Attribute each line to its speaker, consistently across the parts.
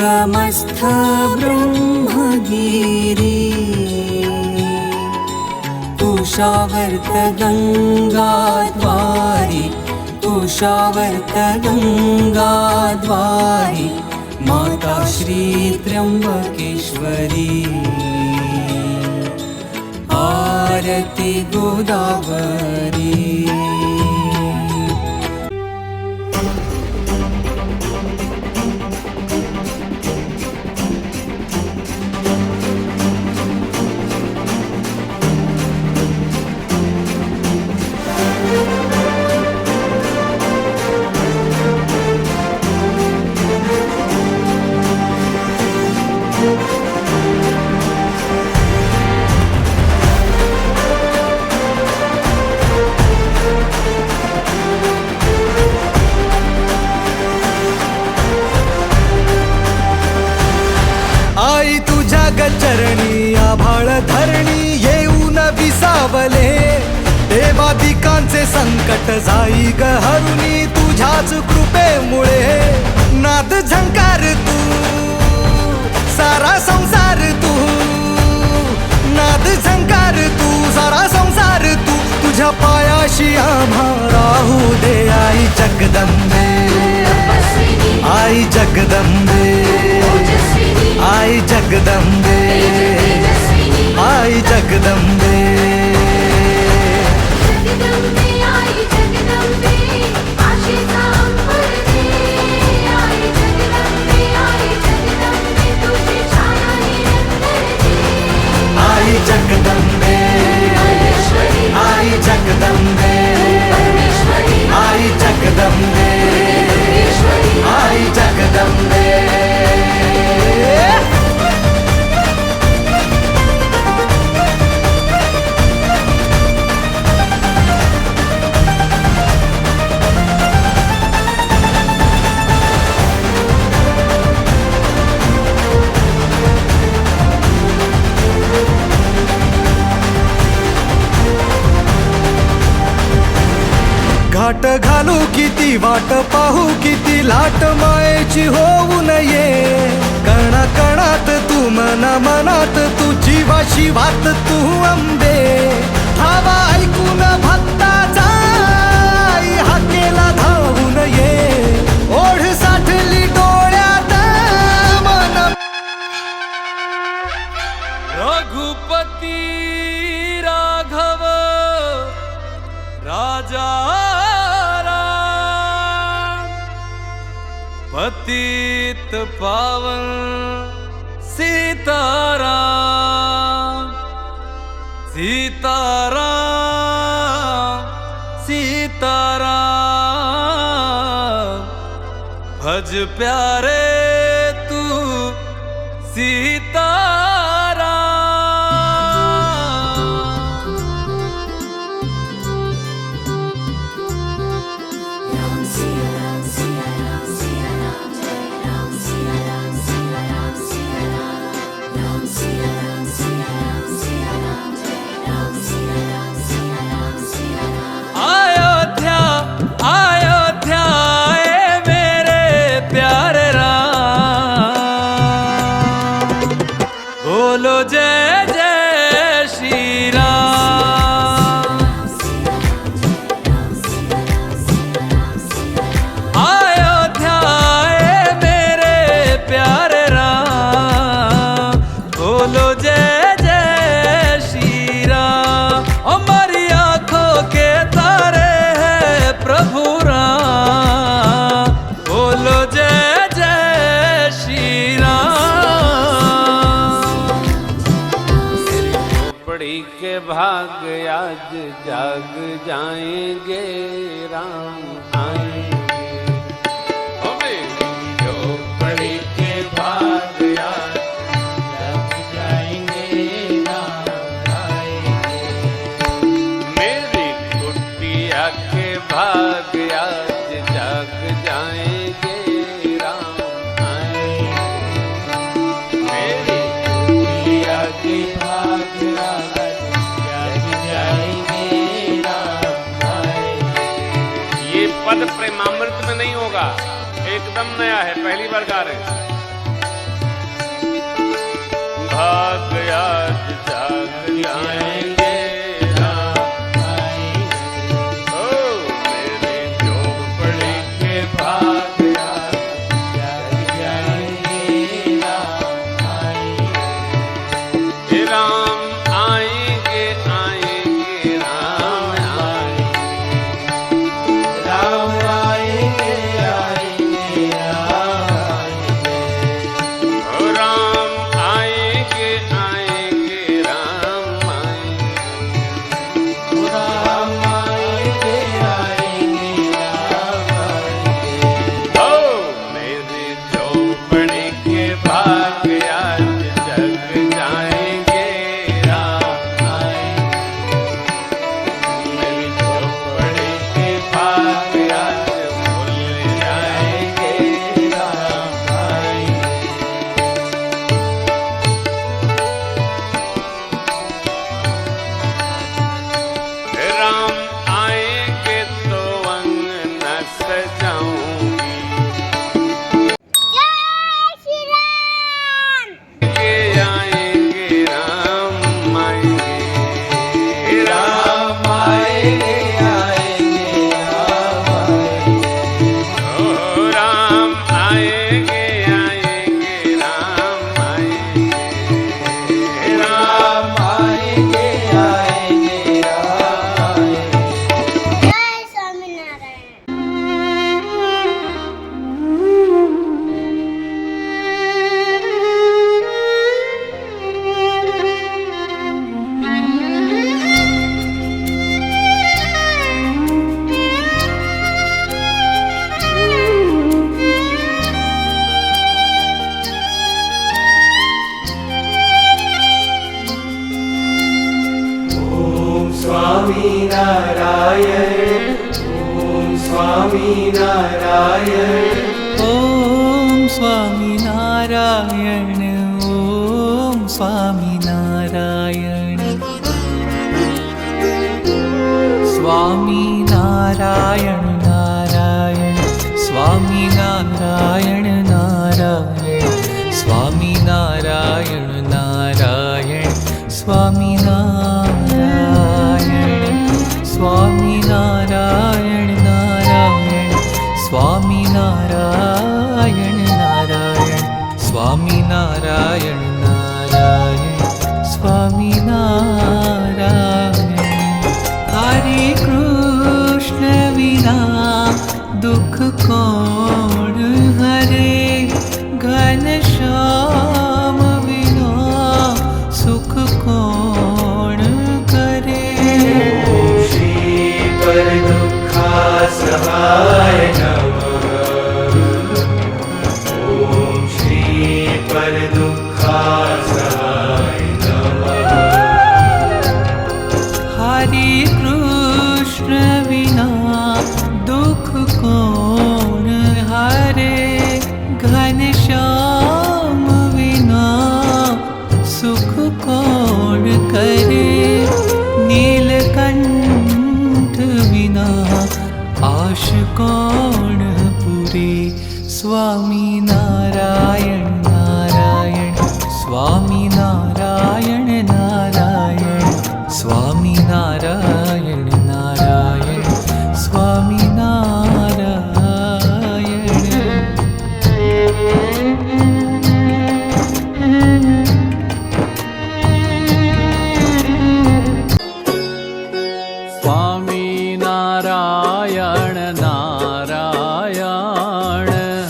Speaker 1: संगमस्थ ब्रह्मगिरि कुशावर्त गंगाद्वारि कुशावर्त गंगाद्वारि माता श्री त्र्यंबकेश्वरी आरती गोदावरी।
Speaker 2: आई तुझ्या गचरणी आभाळ धरणी येऊन विसावले, देवादिकांचे संकट जाई ग हरुणी तुझ्याच कृपेमुळे। नाद झंकार तू सारा संसार तू, नाद झंकार तू सारा संसार तू, तुझ्या पायाशी आम्हा राहू दे आई जगदंबे, आई जगदंबे, आई जगदंबे, आई जगदंबे।
Speaker 3: जगदंबे आई जगदंबे आशेचा अंबर दे, आई जगदंबे तुझी छाया निरंतर दे।
Speaker 2: आई जगदंबे, आई जगदंबे, आई जगदंबे, आई जगदंबे। घाट घालू किती वाट पाहू किती लाट मायेची होऊ नये, कणा कणात तू मना मनात तू जीवा शिवात तू अंबे। धावा ऐकून भक्ताचा आई हाकेला धावून ये, ओढ साठली डोळ्यात मन। रघुपती राघव राजा पतित पावन सीताराम, सीताराम, सीताराम। भज प्यारे तू सीताराम।
Speaker 3: राम सिया राम सिया राम सिया राम जय राम सिया राम सिया राम सिया राम, राम सिया राम सिया राम सिया राम जय राम सिया राम सिया राम सिया राम।
Speaker 2: अयोध्या अयोध्या ए मेरे प्यारे राम, बोलो जय जय श्री राम। अयोध्या ए मेरे प्यारे राम, बोलो जय जय श्री राम। हमारी आंखों के तारे हैं प्रभु राम, बोलो जय जय श्री राम।
Speaker 4: झोपड़ी के भाग आज जाग जाएंगे, राम आएंगे। ओ मेरी झोपड़ी के भाग आज जाग जाएंगे, राम आएंगे। मेरी कुटिया के भाग आज जाग जाएंगे, राम आएंगे। मेरी कुटिया के भाग आज जाग जाएंगे, राम आएंगे। पद प्रेमामृत में नहीं होगा, एकदम नया है, पहली बार गा रहे हैं। भाग आज जाग जाएंगे राम आएंगे। ओ मेरी झोपड़ी के भाग आज जाग जाएंगे राम आएंगे। राम आएंगे आएंगे राम आएंगे। राम आएंगे आएंगे राम आएंगे। ओ राम आएंगे आएंगे राम आएंगे। ओ राम आएंगे आएंगे राम आएंगे। ओ मेरी झोपड़ी के भाग आज जग जाएंगे राम आएंगे। मेरी झोपड़ी के भाग आज भूल जाएंगे राम आएंगे। राम आएंगे तो अंगना सजाऊंगी। आएंगे राम आएंगे। राम आएंगे आएंगे राम आएंगे। ओ राम आएंगे आएंगे राम आएंगे। राम आएंगे आएंगे राम आएंगे।
Speaker 3: जय स्वामीनारायण।
Speaker 1: ॐ स्वामी नारायण ॐ स्वामी नारायण ॐ स्वामी नारायण ॐ स्वामी नारायण स्वामी नारायण नारायण स्वामी नारायण नारायण स्वामी नारायण नारायण स्वामी नारायण स्वामी नारायण नारायण स्वामी नारायण नारायण स्वामी नारायण नारायण स्वामी नारायण हरे कृष्ण विना दुख कौन हरे घनश्याम विना सुख कौन करे। श्री पर दुखा सहाय नमः। ओम श्री पर दुखा सहाय नमः। हरे कृष्ण विना दुख कौन हरे घनश्याम विना सुख कौन करे। नीलकंठ विना आश कौन पूरे। स्वामी नारायण नारायण स्वामी नारायण नारायण स्वामी नारायण नारायण स्वामी
Speaker 2: નારાયણ નારાયણ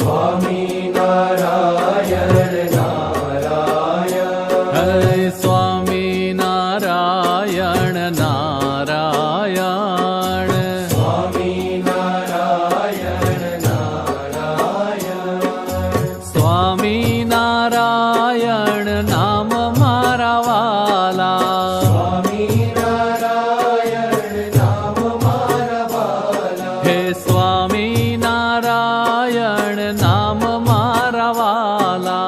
Speaker 1: स्वामी नारायण नारायण
Speaker 2: હરે સ્વામી નારાયણ નારાયણ
Speaker 1: स्वामी नारायण नारायण
Speaker 2: સ્વામી નારાયણ નામ મારા વાલા
Speaker 1: स्वामी नारायण नाम मारा वाला।
Speaker 2: હે સ્વામી નારાયણ નામ મારા વાલા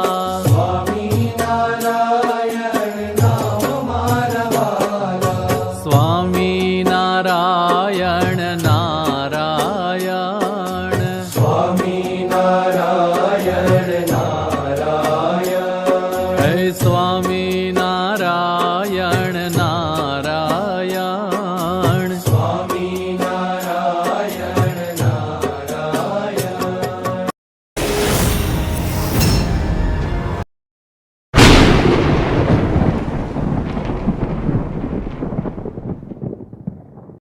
Speaker 1: स्वामी नारायण नाम मारा वाला।
Speaker 2: સ્વામી નારાયણ નારાયણ
Speaker 1: स्वामी नारायण नारायण
Speaker 2: હે સ્વામી